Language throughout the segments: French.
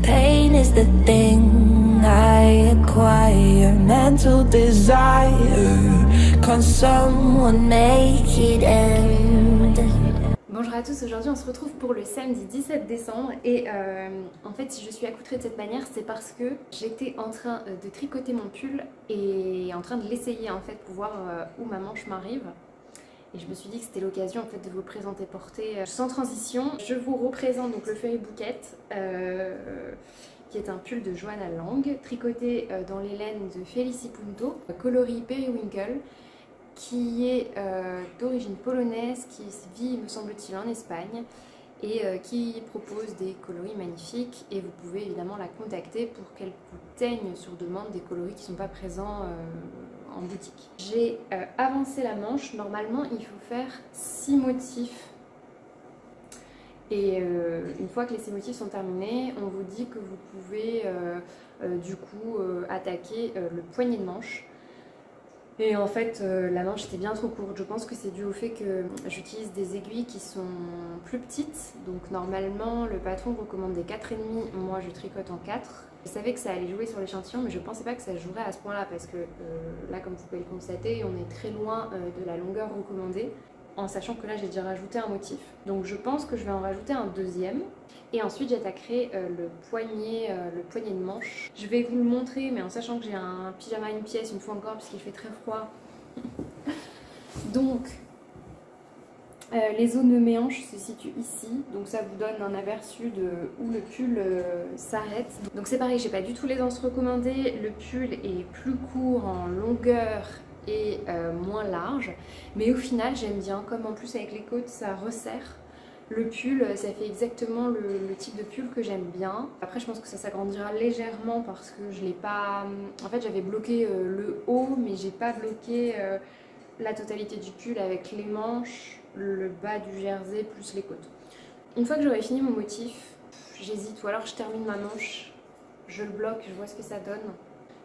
Pain is the thing I acquire, mental desire. Can someone make it end? Bonjour à tous, aujourd'hui on se retrouve pour le samedi 17 décembre et en fait si je suis accoutrée de cette manière c'est parce que j'étais en train de tricoter mon pull et en train de l'essayer en fait pour voir où ma manche m'arrive. Et je me suis dit que c'était l'occasion en fait de vous le présenter porté sans transition. Je vous représente donc le Fairy Bouquet qui est un pull de Johanna Lang, tricoté dans les laines de Felici Punto, coloris Periwinkle, qui est d'origine polonaise, qui vit me semble-t-il en Espagne et qui propose des coloris magnifiques, et vous pouvez évidemment la contacter pour qu'elle vous teigne sur demande des coloris qui ne sont pas présents en boutique. J'ai avancé la manche. Normalement il faut faire 6 motifs et une fois que les 6 motifs sont terminés, on vous dit que vous pouvez du coup attaquer le poignet de manche. Et en fait la manche était bien trop courte. Je pense que c'est dû au fait que j'utilise des aiguilles qui sont plus petites. Donc normalement le patron recommande des 4,5, moi je tricote en 4. Je savais que ça allait jouer sur l'échantillon, mais je pensais pas que ça jouerait à ce point là, parce que là comme vous pouvez le constater, on est très loin de la longueur recommandée, en sachant que là j'ai déjà rajouté un motif. Donc je pense que je vais en rajouter un deuxième. Et ensuite j'attaquerai le poignet de manche. Je vais vous le montrer, mais en sachant que j'ai un pyjama une pièce une fois encore, puisqu'il fait très froid. Donc les zones de mes hanches se situent ici, donc ça vous donne un aperçu de où le pull s'arrête. Donc c'est pareil, j'ai pas du tout les anses recommandées. Le pull est plus court en longueur et moins large, mais au final j'aime bien, comme en plus avec les côtes ça resserre. Le pull, ça fait exactement le type de pull que j'aime bien. Après je pense que ça s'agrandira légèrement parce que je l'ai pas... En fait j'avais bloqué le haut, mais j'ai pas bloqué la totalité du pull avec les manches, le bas du jersey plus les côtes. Une fois que j'aurai fini mon motif, j'hésite, ou alors je termine ma manche, je le bloque, je vois ce que ça donne.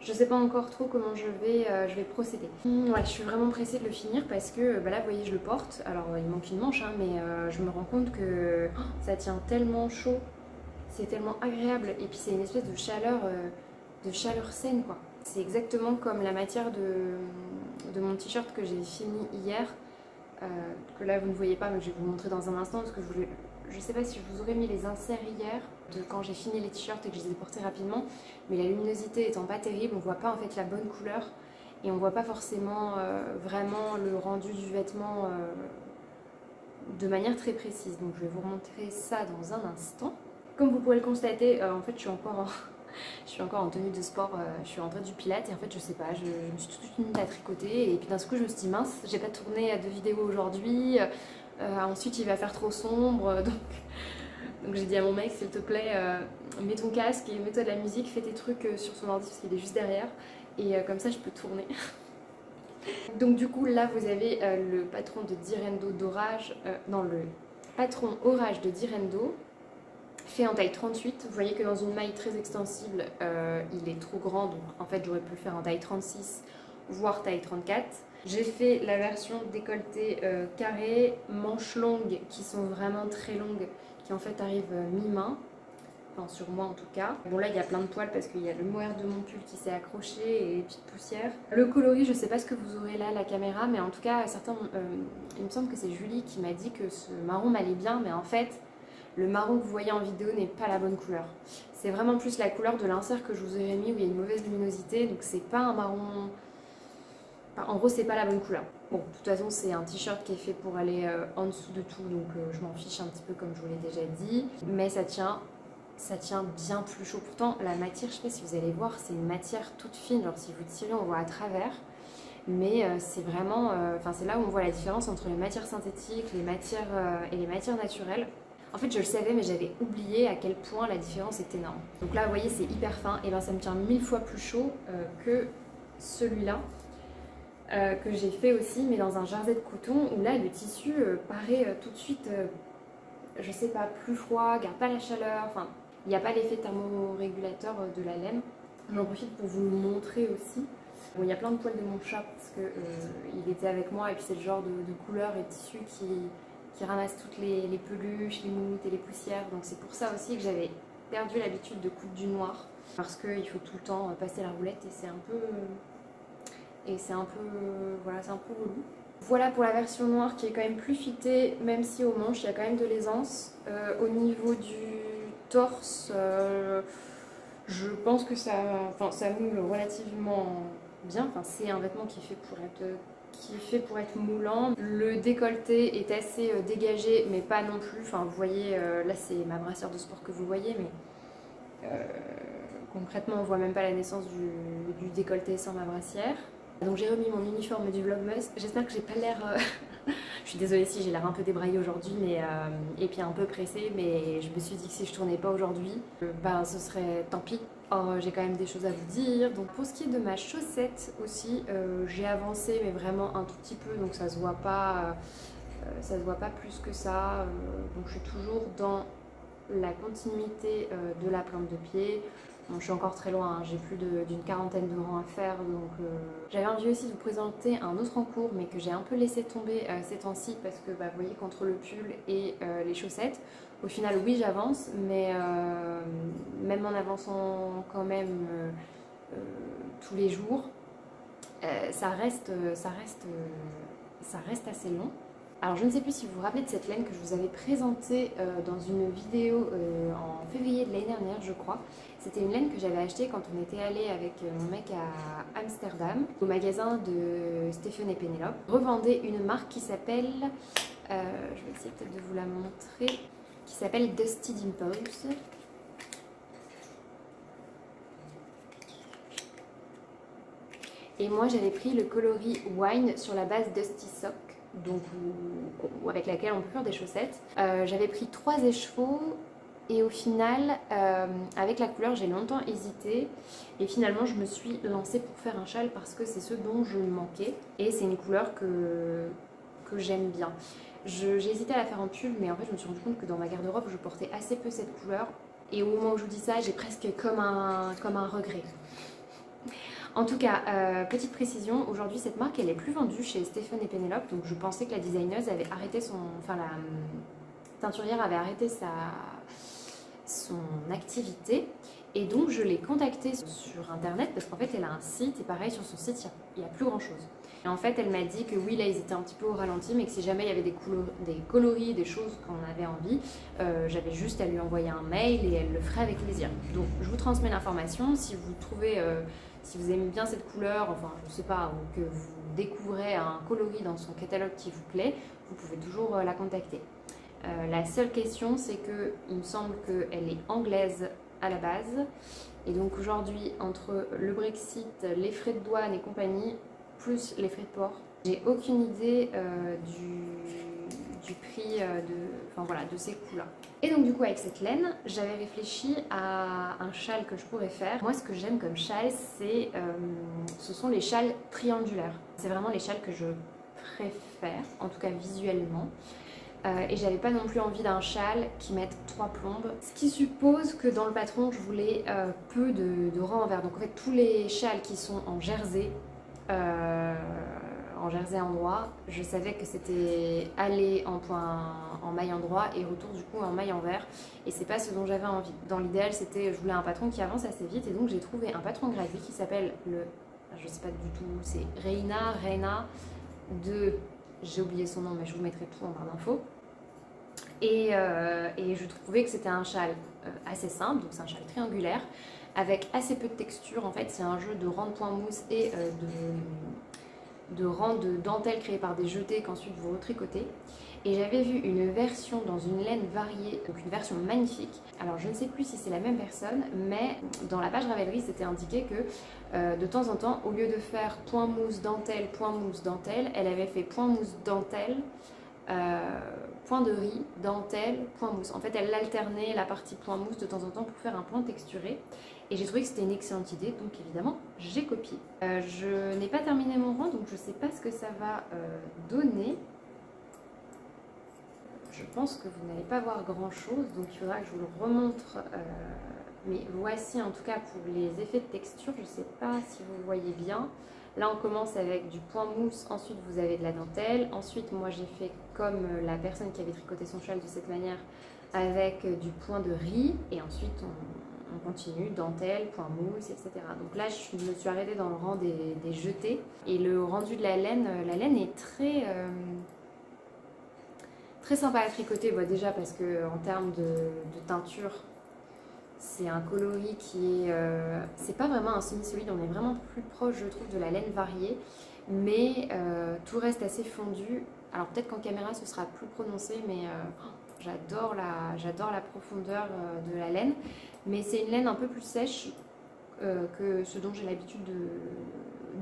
Je sais pas encore trop comment je vais procéder. Ouais, je suis vraiment pressée de le finir parce que là vous voyez je le porte. Alors il manque une manche hein, mais je me rends compte que ça tient tellement chaud, c'est tellement agréable, et puis c'est une espèce de chaleur saine quoi. C'est exactement comme la matière de mon t-shirt que j'ai fini hier, que là vous ne voyez pas mais je vais vous montrer dans un instant, parce que je sais pas si je vous aurais mis les inserts hier de quand j'ai fini les t-shirts et que je les ai portés rapidement, mais la luminosité étant pas terrible, on voit pas en fait la bonne couleur et on voit pas forcément vraiment le rendu du vêtement de manière très précise. Donc je vais vous remontrer ça dans un instant. Comme vous pourrez le constater, en fait je suis encore en tenue de sport, je suis rentrée du pilates et en fait je sais pas, je me suis tout de suite mise à tricoter, et puis d'un coup je me suis dit mince, j'ai pas tourné de vidéo aujourd'hui, ensuite il va faire trop sombre, donc j'ai dit à mon mec s'il te plaît mets ton casque et mets-toi de la musique, fais tes trucs sur son ordi parce qu'il est juste derrière, et comme ça je peux tourner. Donc du coup là vous avez le patron de Direndo d'orage, non le patron orage de Direndo, fait en taille 38, vous voyez que dans une maille très extensible, il est trop grand, donc en fait j'aurais pu le faire en taille 36, voire taille 34. J'ai fait la version décolleté carré, manches longues qui sont vraiment très longues, qui en fait arrivent mi-main, enfin sur moi en tout cas. Bon là il y a plein de poils parce qu'il y a le mohair de mon pull qui s'est accroché et les petites poussières. Le coloris, je sais pas ce que vous aurez là à la caméra, mais en tout cas certains, il me semble que c'est Julie qui m'a dit que ce marron m'allait bien, mais en fait le marron que vous voyez en vidéo n'est pas la bonne couleur. C'est vraiment plus la couleur de l'insert que je vous aurais mis où il y a une mauvaise luminosité, donc c'est pas un marron... Enfin, en gros c'est pas la bonne couleur. Bon, de toute façon c'est un t-shirt qui est fait pour aller en dessous de tout, donc je m'en fiche un petit peu comme je vous l'ai déjà dit. Mais ça tient bien plus chaud. Pourtant la matière, je sais pas si vous allez voir, c'est une matière toute fine, genre si vous tirez on voit à travers. Mais c'est vraiment... Enfin c'est là où on voit la différence entre les matières synthétiques, les matières et les matières naturelles. En fait je le savais mais j'avais oublié à quel point la différence est énorme. Donc là vous voyez c'est hyper fin, et ben ça me tient 1000 fois plus chaud que celui-là que j'ai fait aussi, mais dans un jersey de coton, où là le tissu paraît tout de suite, je sais pas, plus froid, garde pas la chaleur, enfin il n'y a pas l'effet thermorégulateur de la laine. J'en profite pour vous le montrer aussi. Bon, il y a plein de poils de mon chat parce que il était avec moi, et puis c'est le genre de couleur et de tissu qui ramasse toutes les peluches, les moumoutes et les poussières. Donc c'est pour ça aussi que j'avais perdu l'habitude de coudre du noir. Parce qu'il faut tout le temps passer la roulette et c'est un peu... voilà, c'est un peu relou. Voilà pour la version noire qui est quand même plus fitée, même si au manche il y a quand même de l'aisance. Au niveau du torse, je pense que ça moule relativement bien. Enfin, c'est un vêtement qui est fait pour être moulant. Le décolleté est assez dégagé, mais pas non plus. Enfin, vous voyez, là c'est ma brassière de sport que vous voyez, mais concrètement on voit même pas la naissance du décolleté sans ma brassière. Donc j'ai remis mon uniforme du Vlogmas. J'espère que j'ai pas l'air... Je suis désolée si j'ai l'air un peu débraillée aujourd'hui, et puis un peu pressée, mais je me suis dit que si je tournais pas aujourd'hui, ce serait tant pis. Or j'ai quand même des choses à vous dire. Donc pour ce qui est de ma chaussette aussi, j'ai avancé mais vraiment un tout petit peu, donc ça se voit pas plus que ça. Donc je suis toujours dans la continuité de la plante de pied. Bon, je suis encore très loin, hein. J'ai plus d'une quarantaine de rangs à faire, donc j'avais envie aussi de vous présenter un autre en cours, mais que j'ai un peu laissé tomber ces temps-ci parce que vous voyez, qu'entre le pull et les chaussettes, au final oui j'avance, mais même en avançant quand même tous les jours, ça reste assez long. Alors je ne sais plus si vous vous rappelez de cette laine que je vous avais présentée dans une vidéo en février de l'année dernière, je crois. C'était une laine que j'avais achetée quand on était allé avec mon mec à Amsterdam, au magasin de Stéphane et Pénélope. Revendait une marque qui s'appelle, je vais essayer peut-être de vous la montrer, qui s'appelle Dusty Dimples. Et moi j'avais pris le coloris Wine sur la base Dusty Sock, donc avec laquelle on peut faire des chaussettes. J'avais pris 3 écheveaux et au final avec la couleur j'ai longtemps hésité et finalement je me suis lancée pour faire un châle parce que c'est ce dont je manquais et c'est une couleur que j'aime bien. J'ai hésité à la faire en pull, mais en fait je me suis rendu compte que dans ma garde-robe je portais assez peu cette couleur et au moment où je vous dis ça j'ai presque comme un regret. En tout cas, petite précision, aujourd'hui cette marque elle est plus vendue chez Stéphane et Pénélope, donc je pensais que la designeuse avait arrêté la teinturière avait arrêté son activité, et donc je l'ai contactée sur internet parce qu'en fait elle a un site et pareil sur son site il y a plus grand chose. Et en fait elle m'a dit que oui là ils étaient un petit peu au ralenti, mais que si jamais il y avait des coloris, des choses qu'on avait envie, j'avais juste à lui envoyer un mail et elle le ferait avec plaisir. Donc je vous transmets l'information, si vous trouvez... si vous aimez bien cette couleur, enfin je sais pas, ou que vous découvrez un coloris dans son catalogue qui vous plaît, vous pouvez toujours la contacter. La seule question c'est que il me semble qu'elle est anglaise à la base, et donc aujourd'hui entre le Brexit, les frais de douane et compagnie, plus les frais de port, j'ai aucune idée du prix de ces coûts-là. Et donc du coup avec cette laine, j'avais réfléchi à un châle que je pourrais faire. Moi ce que j'aime comme châle, ce sont les châles triangulaires. C'est vraiment les châles que je préfère, en tout cas visuellement. Et j'avais pas non plus envie d'un châle qui mette 3 plombes. Ce qui suppose que dans le patron, je voulais peu de rangs envers. Donc en fait tous les châles qui sont en jersey, endroit, je savais que c'était aller en maille endroit et retour du coup en maille envers, et c'est pas ce dont j'avais envie. Dans l'idéal je voulais un patron qui avance assez vite, et donc j'ai trouvé un patron gratuit qui s'appelle je sais pas du tout, c'est Reina de, j'ai oublié son nom mais je vous mettrai tout en barre d'infos, et je trouvais que c'était un châle assez simple, donc c'est un châle triangulaire avec assez peu de texture. En fait c'est un jeu de rangs de point mousse et de rangs de dentelle créés par des jetés qu'ensuite vous retricotez. Et j'avais vu une version dans une laine variée, donc une version magnifique. Alors je ne sais plus si c'est la même personne, mais dans la page Ravelry c'était indiqué que de temps en temps, au lieu de faire point mousse dentelle, elle avait fait point mousse dentelle, point de riz, dentelle, point mousse. En fait elle alternait la partie point mousse de temps en temps pour faire un point texturé. Et j'ai trouvé que c'était une excellente idée, donc évidemment j'ai copié. Je n'ai pas terminé mon rang, donc je ne sais pas ce que ça va donner. Je pense que vous n'allez pas voir grand chose, donc il faudra que je vous le remontre. Mais voici en tout cas pour les effets de texture, je ne sais pas si vous voyez bien. Là on commence avec du point mousse, ensuite vous avez de la dentelle, ensuite moi j'ai fait comme la personne qui avait tricoté son châle de cette manière avec du point de riz et ensuite on continue, dentelle, point mousse, etc. Donc là je me suis arrêtée dans le rang des jetés et le rendu de la laine est très sympa à tricoter, bon, déjà parce que en termes de teinture, c'est un coloris qui est... c'est pas vraiment un semi-solide, on est vraiment plus proche, je trouve, de la laine variée, mais tout reste assez fondu. Alors peut-être qu'en caméra ce sera plus prononcé, mais j'adore la profondeur de la laine. Mais c'est une laine un peu plus sèche que ce dont j'ai l'habitude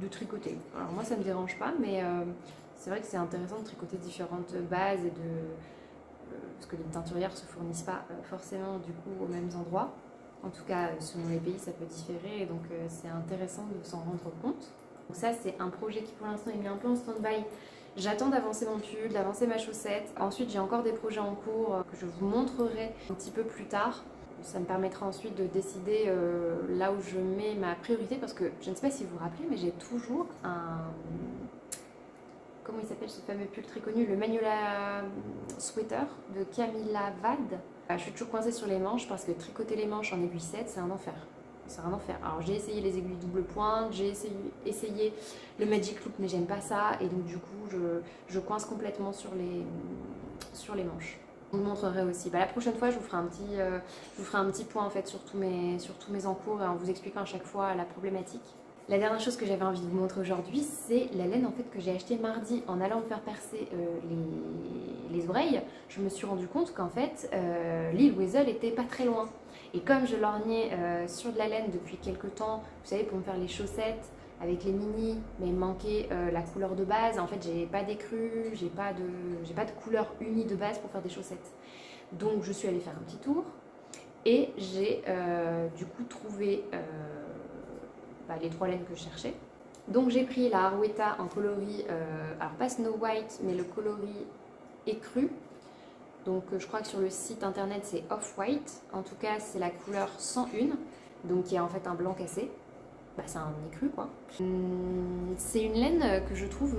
de tricoter. Alors moi ça me dérange pas, mais c'est vrai que c'est intéressant de tricoter différentes bases et parce que les teinturières ne se fournissent pas forcément du coup aux mêmes endroits. En tout cas, selon les pays, ça peut différer, et donc c'est intéressant de s'en rendre compte. Donc ça, c'est un projet qui pour l'instant est mis un peu en stand-by. J'attends d'avancer mon pull, d'avancer ma chaussette. Ensuite, j'ai encore des projets en cours que je vous montrerai un petit peu plus tard. Ça me permettra ensuite de décider là où je mets ma priorité, parce que je ne sais pas si vous vous rappelez, mais j'ai toujours un... Comment il s'appelle ce fameux pull très connu, le Magnolia Sweater de Camilla Wade. Je suis toujours coincée sur les manches parce que tricoter les manches en aiguille 7, c'est un enfer. C'est un enfer. Alors j'ai essayé les aiguilles double pointe, j'ai essayé le Magic Loop, mais j'aime pas ça. Et donc du coup, je coince complètement sur les manches. Je vous montrerai aussi. La prochaine fois, je vous ferai un petit point en fait sur tous mes encours en vous expliquant à chaque fois la problématique. La dernière chose que j'avais envie de vous montrer aujourd'hui, c'est la laine en fait que j'ai achetée mardi en allant me faire percer les oreilles. Je me suis rendu compte qu'en fait l'île Wesel était pas très loin. Et comme je lorgnais sur de la laine depuis quelques temps, vous savez, pour me faire les chaussettes avec les mini, mais il me manquait la couleur de base. En fait, j'ai pas d'écru, j'ai pas de couleur unie de base pour faire des chaussettes. Donc je suis allée faire un petit tour et j'ai du coup trouvé les 3 laines que je cherchais. Donc j'ai pris la Arwetta en coloris, alors pas Snow White, mais le coloris écru. Donc je crois que sur le site internet c'est Off-White. En tout cas c'est la couleur 101, donc qui est en fait un blanc cassé. C'est un écru quoi. C'est une laine que je trouve...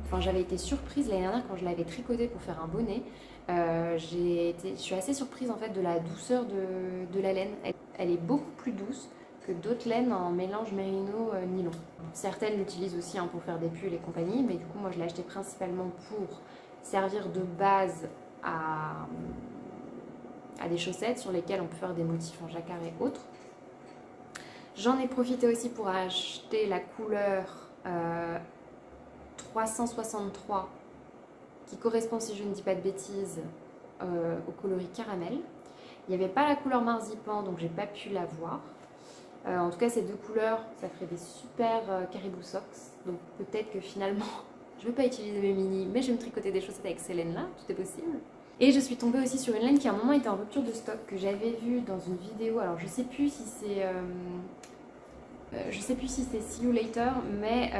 Enfin j'avais été surprise l'année dernière quand je l'avais tricotée pour faire un bonnet. Je suis assez surprise en fait de la douceur de la laine. Elle est beaucoup plus douce que d'autres laines en mélange mérino-nylon. Certaines l'utilisent aussi pour faire des pulls et compagnie, mais du coup moi je l'ai acheté principalement pour servir de base à des chaussettes sur lesquelles on peut faire des motifs en jacquard et autres. J'en ai profité aussi pour acheter la couleur 363 qui correspond, si je ne dis pas de bêtises, au coloris caramel. Il n'y avait pas la couleur marzipan, donc j'ai pas pu la voir. En tout cas, ces 2 couleurs, ça ferait des super caribou socks. Donc peut-être que finalement, je ne vais pas utiliser mes mini, mais je vais me tricoter des chaussettes avec ces laines-là, tout est possible. Et je suis tombée aussi sur une laine qui à un moment était en rupture de stock, que j'avais vue dans une vidéo. Alors je sais plus si c'est... See You Later, mais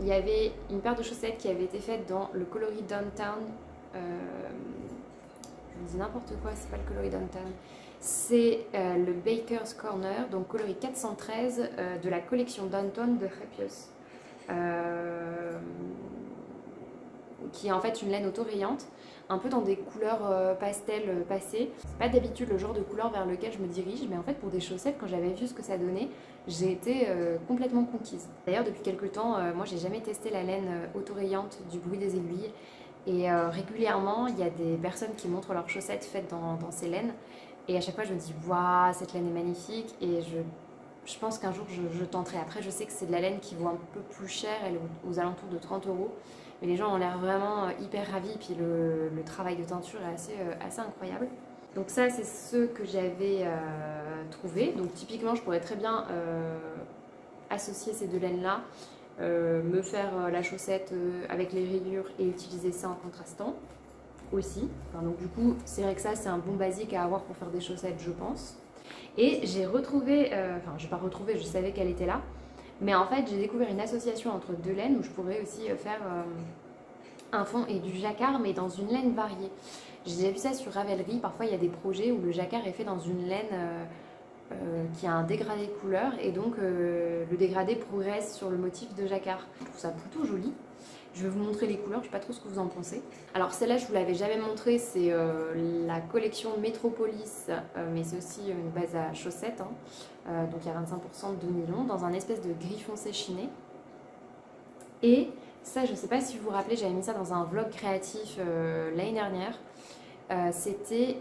il y avait une paire de chaussettes qui avait été faite dans le coloris Downtown. Je vous dis n'importe quoi, c'est pas le coloris Downtown. C'est le Baker's Corner, donc coloris 413 de la collection Downtown de Repius. Qui est en fait une laine auto-rayante, un peu dans des couleurs pastel passées. C'est pas d'habitude le genre de couleur vers lequel je me dirige, mais en fait pour des chaussettes, quand j'avais vu ce que ça donnait, j'ai été complètement conquise. D'ailleurs depuis quelques temps, moi j'ai jamais testé la laine auto-rayante du bruit des aiguilles, et régulièrement il y a des personnes qui montrent leurs chaussettes faites dans ces laines, et à chaque fois je me dis waouh, cette laine est magnifique, et je pense qu'un jour je tenterai. Après je sais que c'est de la laine qui vaut un peu plus cher, elle est aux alentours de 30 €. Mais les gens ont l'air vraiment hyper ravis, puis le travail de teinture est assez incroyable. Donc ça, c'est ce que j'avais trouvé. Donc typiquement, je pourrais très bien associer ces 2 laines-là, me faire la chaussette avec les rayures et utiliser ça en contrastant aussi. Donc du coup, c'est vrai que ça, c'est un bon basique à avoir pour faire des chaussettes, je pense. Et j'ai retrouvé, enfin, je n'ai pas retrouvé, je savais qu'elle était là. Mais en fait, j'ai découvert une association entre 2 laines où je pourrais aussi faire un fond et du jacquard, mais dans une laine variée. J'ai déjà vu ça sur Ravelry. Parfois, il y a des projets où le jacquard est fait dans une laine qui a un dégradé de couleur et donc le dégradé progresse sur le motif de jacquard. Je trouve ça plutôt joli. Je vais vous montrer les couleurs, je ne sais pas trop ce que vous en pensez. Alors celle-là je vous l'avais jamais montrée, c'est la collection Metropolis, mais c'est aussi une base à chaussettes, hein. Donc il y a 25% de nylon dans un espèce de gris foncé chiné. Et ça je ne sais pas si vous vous rappelez, j'avais mis ça dans un vlog créatif l'année dernière. C'était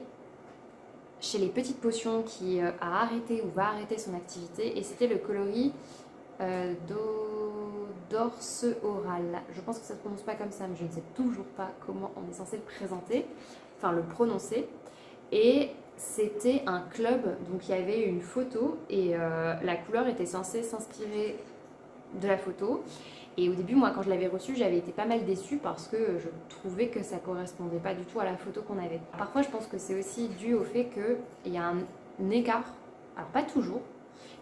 chez les Petites Potions qui a arrêté ou va arrêter son activité et c'était le coloris Dorse Oral. Je pense que ça se prononce pas comme ça, mais je ne sais toujours pas comment on est censé le présenter, enfin le prononcer. Et c'était un club, donc il y avait une photo et la couleur était censée s'inspirer de la photo. Et au début, moi, quand je l'avais reçu, j'avais été pas mal déçue parce que je trouvais que ça correspondait pas du tout à la photo qu'on avait. Parfois, je pense que c'est aussi dû au fait qu'il y a un écart, alors pas toujours,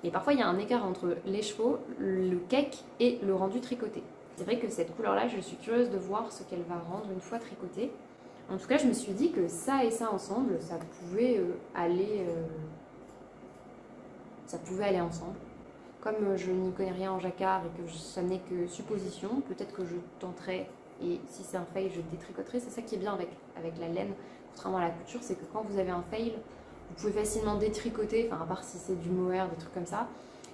mais parfois il y a un écart entre les chevaux, le cake et le rendu tricoté. C'est vrai que cette couleur-là, je suis curieuse de voir ce qu'elle va rendre une fois tricotée. En tout cas, je me suis dit que ça et ça ensemble, ça pouvait aller ensemble. Comme je n'y connais rien en jacquard et que ça n'est que supposition, peut-être que je tenterai, et si c'est un fail, je détricoterai. C'est ça qui est bien avec la laine, contrairement à la couture, c'est que quand vous avez un fail, vous pouvez facilement détricoter, enfin à part si c'est du mohair, des trucs comme ça,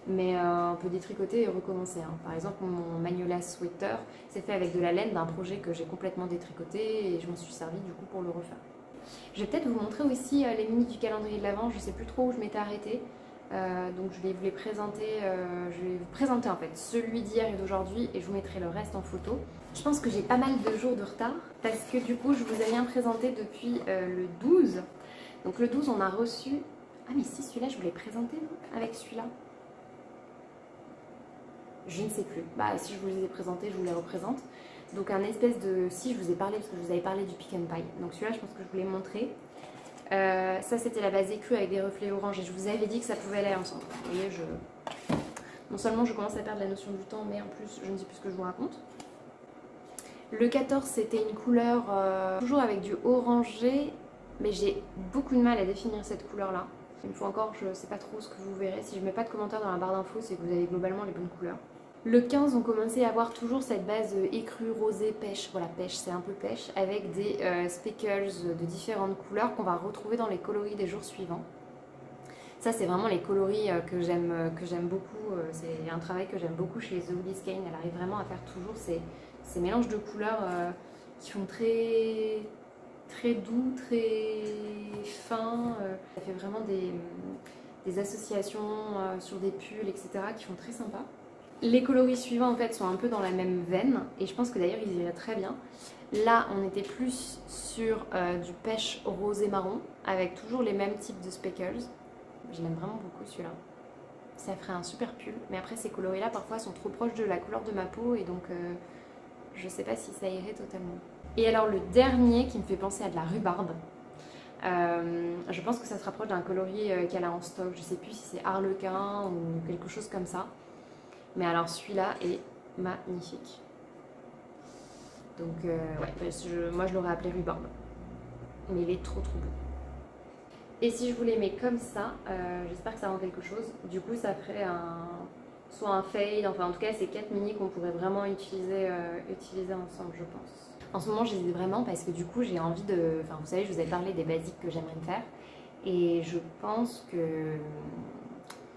mais on peut détricoter et recommencer. Hein. Par exemple, mon Magnolia Sweater, c'est fait avec de la laine d'un projet que j'ai complètement détricoté et je m'en suis servi du coup pour le refaire. Je vais peut-être vous montrer aussi les mini du calendrier de l'Avent, je ne sais plus trop où je m'étais arrêtée. Donc je vais vous les présenter, je vais vous présenter en fait celui d'hier et d'aujourd'hui et je vous mettrai le reste en photo. Je pense que j'ai pas mal de jours de retard parce que du coup je vous ai rien présenté depuis le 12. Donc le 12 on a reçu... Ah mais si, celui-là je vous l'ai présenté non avec celui-là. Je ne sais plus. Bah si je vous les ai présentés, je vous les représente. Donc un espèce de... Si je vous ai parlé parce que je vous avais parlé du Pick and Pie. Donc celui-là je pense que je vous l'ai montré. Ça c'était la base écrue avec des reflets orange et je vous avais dit que ça pouvait aller ensemble. Vous voyez, non seulement je commence à perdre la notion du temps, mais en plus je ne sais plus ce que je vous raconte. Le 14 c'était une couleur toujours avec du orangé, mais j'ai beaucoup de mal à définir cette couleur là. Une fois encore, je ne sais pas trop ce que vous verrez. Si je ne mets pas de commentaires dans la barre d'infos, c'est que vous avez globalement les bonnes couleurs. Le 15, on commençait à avoir toujours cette base écrue, rosée, pêche. Voilà, pêche, c'est un peu pêche, avec des speckles de différentes couleurs qu'on va retrouver dans les coloris des jours suivants. Ça, c'est vraiment les coloris que j'aime beaucoup. C'est un travail que j'aime beaucoup chez The Woolly Skein. Elle arrive vraiment à faire toujours ces mélanges de couleurs qui font très doux, très fins. Ça fait vraiment des associations sur des pulls, etc. qui sont très sympas. Les coloris suivants en fait sont un peu dans la même veine et je pense que d'ailleurs ils iraient très bien. Là on était plus sur du pêche rosé marron avec toujours les mêmes types de speckles. Je l'aime vraiment beaucoup celui-là. Ça ferait un super pull, mais après ces coloris là parfois sont trop proches de la couleur de ma peau et donc je sais pas si ça irait totalement. Et alors le dernier qui me fait penser à de la rhubarbe, je pense que ça se rapproche d'un coloris qu'elle a en stock, je sais plus si c'est harlequin ou quelque chose comme ça. Mais alors celui-là est magnifique. Donc ouais, moi je l'aurais appelé rhubarbe. Mais il est trop beau. Et si je vous les mets comme ça, j'espère que ça rend quelque chose. Du coup ça ferait soit un fade, enfin en tout cas ces 4 mini qu'on pourrait vraiment utiliser ensemble je pense. En ce moment j'hésite vraiment parce que du coup j'ai envie de... Enfin vous savez je vous avais parlé des basiques que j'aimerais me faire. Et je pense que...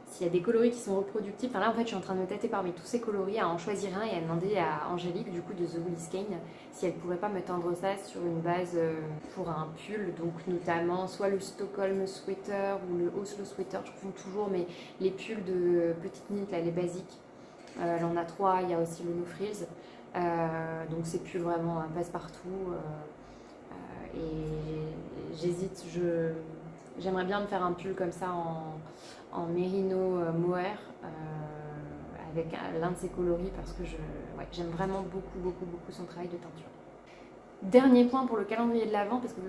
S'il y a des coloris qui sont reproductibles, enfin là en fait je suis en train de me tâter parmi tous ces coloris à en choisir un et à demander à Angélique du coup de The Woolly Skein si elle pourrait pas me tendre ça sur une base pour un pull, donc notamment soit le Stockholm Sweater ou le Oslo Sweater, je confonds toujours, mais les pulls de petite knit là, les basiques, elle en a 3, il y a aussi le No Frills, donc ces pulls vraiment passe-partout et j'hésite, j'aimerais bien me faire un pull comme ça en mérino mohair avec l'un de ses coloris parce que j'aime vraiment beaucoup son travail de teinture. Dernier point pour le calendrier de l'Avent parce que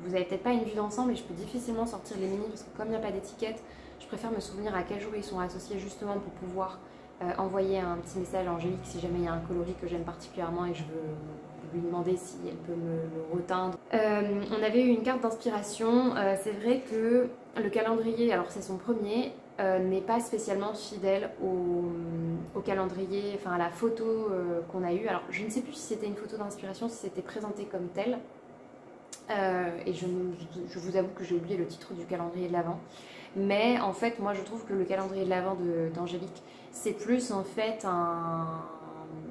vous n'avez peut-être pas une vue d'ensemble et je peux difficilement sortir les mini parce que comme il n'y a pas d'étiquette, je préfère me souvenir à quel jour ils sont associés justement pour pouvoir envoyer un petit message à Angélique si jamais il y a un coloris que j'aime particulièrement et que je veux lui demander si elle peut me le reteindre. On avait eu une carte d'inspiration. C'est vrai que le calendrier, alors c'est son premier, n'est pas spécialement fidèle au calendrier, enfin à la photo qu'on a eue. Alors je ne sais plus si c'était une photo d'inspiration, si c'était présenté comme tel. Et je vous avoue que j'ai oublié le titre du calendrier de l'Avent. Mais en fait, moi je trouve que le calendrier de l'Avent d'Angélique, c'est plus en fait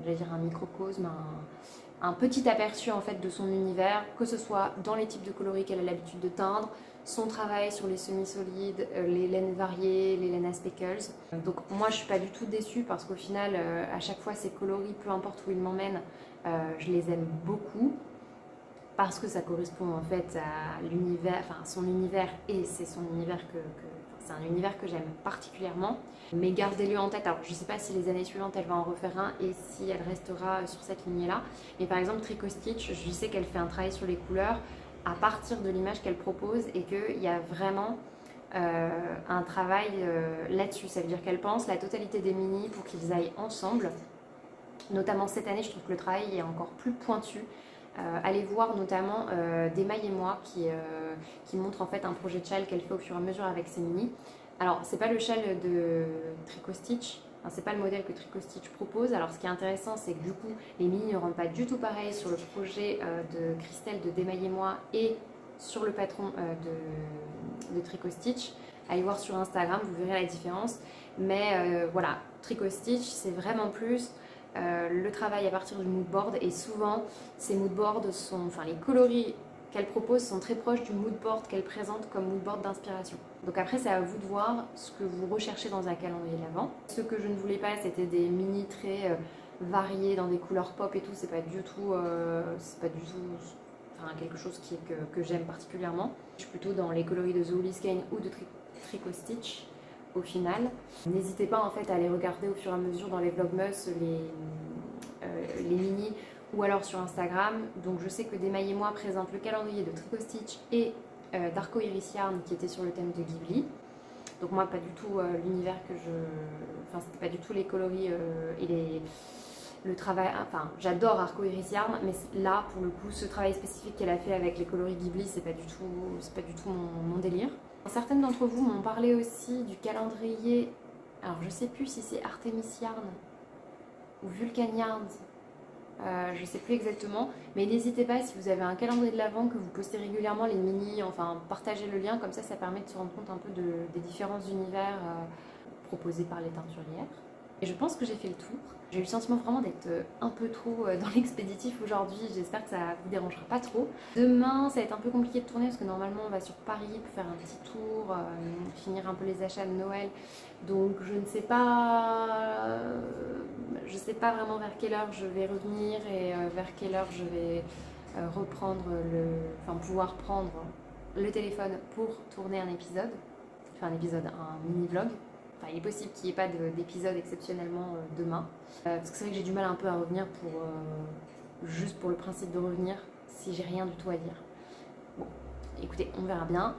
j'allais dire un microcosme, un petit aperçu en fait de son univers, que ce soit dans les types de coloris qu'elle a l'habitude de teindre, son travail sur les semi-solides, les laines variées, les laines à speckles. Donc moi je suis pas du tout déçue parce qu'au final, à chaque fois ces coloris, peu importe où ils m'emmènent, je les aime beaucoup. Parce que ça correspond en fait à l'univers, enfin son univers, et c'est son univers c'est un univers que j'aime particulièrement. Mais gardez-le en tête. Alors je ne sais pas si les années suivantes elle va en refaire un et si elle restera sur cette lignée-là. Mais par exemple Tricot Stitch, je sais qu'elle fait un travail sur les couleurs à partir de l'image qu'elle propose et qu'il y a vraiment un travail là-dessus. Ça veut dire qu'elle pense la totalité des mini pour qu'ils aillent ensemble. Notamment cette année, je trouve que le travail est encore plus pointu. Allez voir notamment d'Emaille et moi qui montre en fait un projet de châle qu'elle fait au fur et à mesure avec ses mini. Alors c'est pas le châle de Tricot Stitch, enfin, c'est pas le modèle que Tricot Stitch propose. Alors ce qui est intéressant c'est que du coup les mini ne rendent pas du tout pareil sur le projet de Christelle de d'Emaille et moi et sur le patron de Tricot Stitch. Allez voir sur Instagram, vous verrez la différence. Mais voilà, Tricot Stitch c'est vraiment plus le travail à partir du mood board et souvent ces mood boards enfin les coloris qu'elle propose sont très proches du mood board qu'elle présente comme mood board d'inspiration. Donc après c'est à vous de voir ce que vous recherchez dans un calendrier de l'Avent. Ce que je ne voulais pas c'était des mini très variés dans des couleurs pop et tout, c'est pas du tout enfin, quelque chose que j'aime particulièrement. Je suis plutôt dans les coloris de The Woolly Skein ou de Tricot Stitch. Au final, n'hésitez pas en fait à aller regarder au fur et à mesure dans les Vlogmas les mini ou alors sur Instagram. Donc je sais que d'Emaille et moi présente le calendrier de Tricot Stitch et d'Arco Iris Yarn qui était sur le thème de Ghibli. Donc moi pas du tout l'univers que enfin c'était pas du tout les coloris et le travail, enfin j'adore Arco Iris Yarn, mais là pour le coup ce travail spécifique qu'elle a fait avec les coloris Ghibli c'est pas du tout mon délire. Certaines d'entre vous m'ont parlé aussi du calendrier, alors je sais plus si c'est Artemis Yarn ou Vulcan Yarns, je sais plus exactement, mais n'hésitez pas si vous avez un calendrier de l'Avent que vous postez régulièrement les mini, enfin partagez le lien, comme ça permet de se rendre compte un peu des différents univers proposés par les teinturières. Et je pense que j'ai fait le tour. J'ai eu le sentiment vraiment d'être un peu trop dans l'expéditif aujourd'hui. J'espère que ça vous dérangera pas trop. Demain, ça va être un peu compliqué de tourner parce que normalement on va sur Paris pour faire un petit tour, finir un peu les achats de Noël. Donc je ne sais pas vraiment vers quelle heure je vais revenir et vers quelle heure je vais pouvoir prendre le téléphone pour tourner un épisode. Enfin un mini vlog. Enfin, il est possible qu'il n'y ait pas d'épisode exceptionnellement demain. Parce que c'est vrai que j'ai du mal un peu à revenir juste pour le principe de revenir si j'ai rien du tout à dire. Bon, écoutez, on verra bien.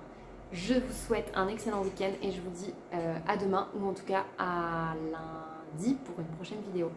Je vous souhaite un excellent week-end et je vous dis à demain ou en tout cas à lundi pour une prochaine vidéo.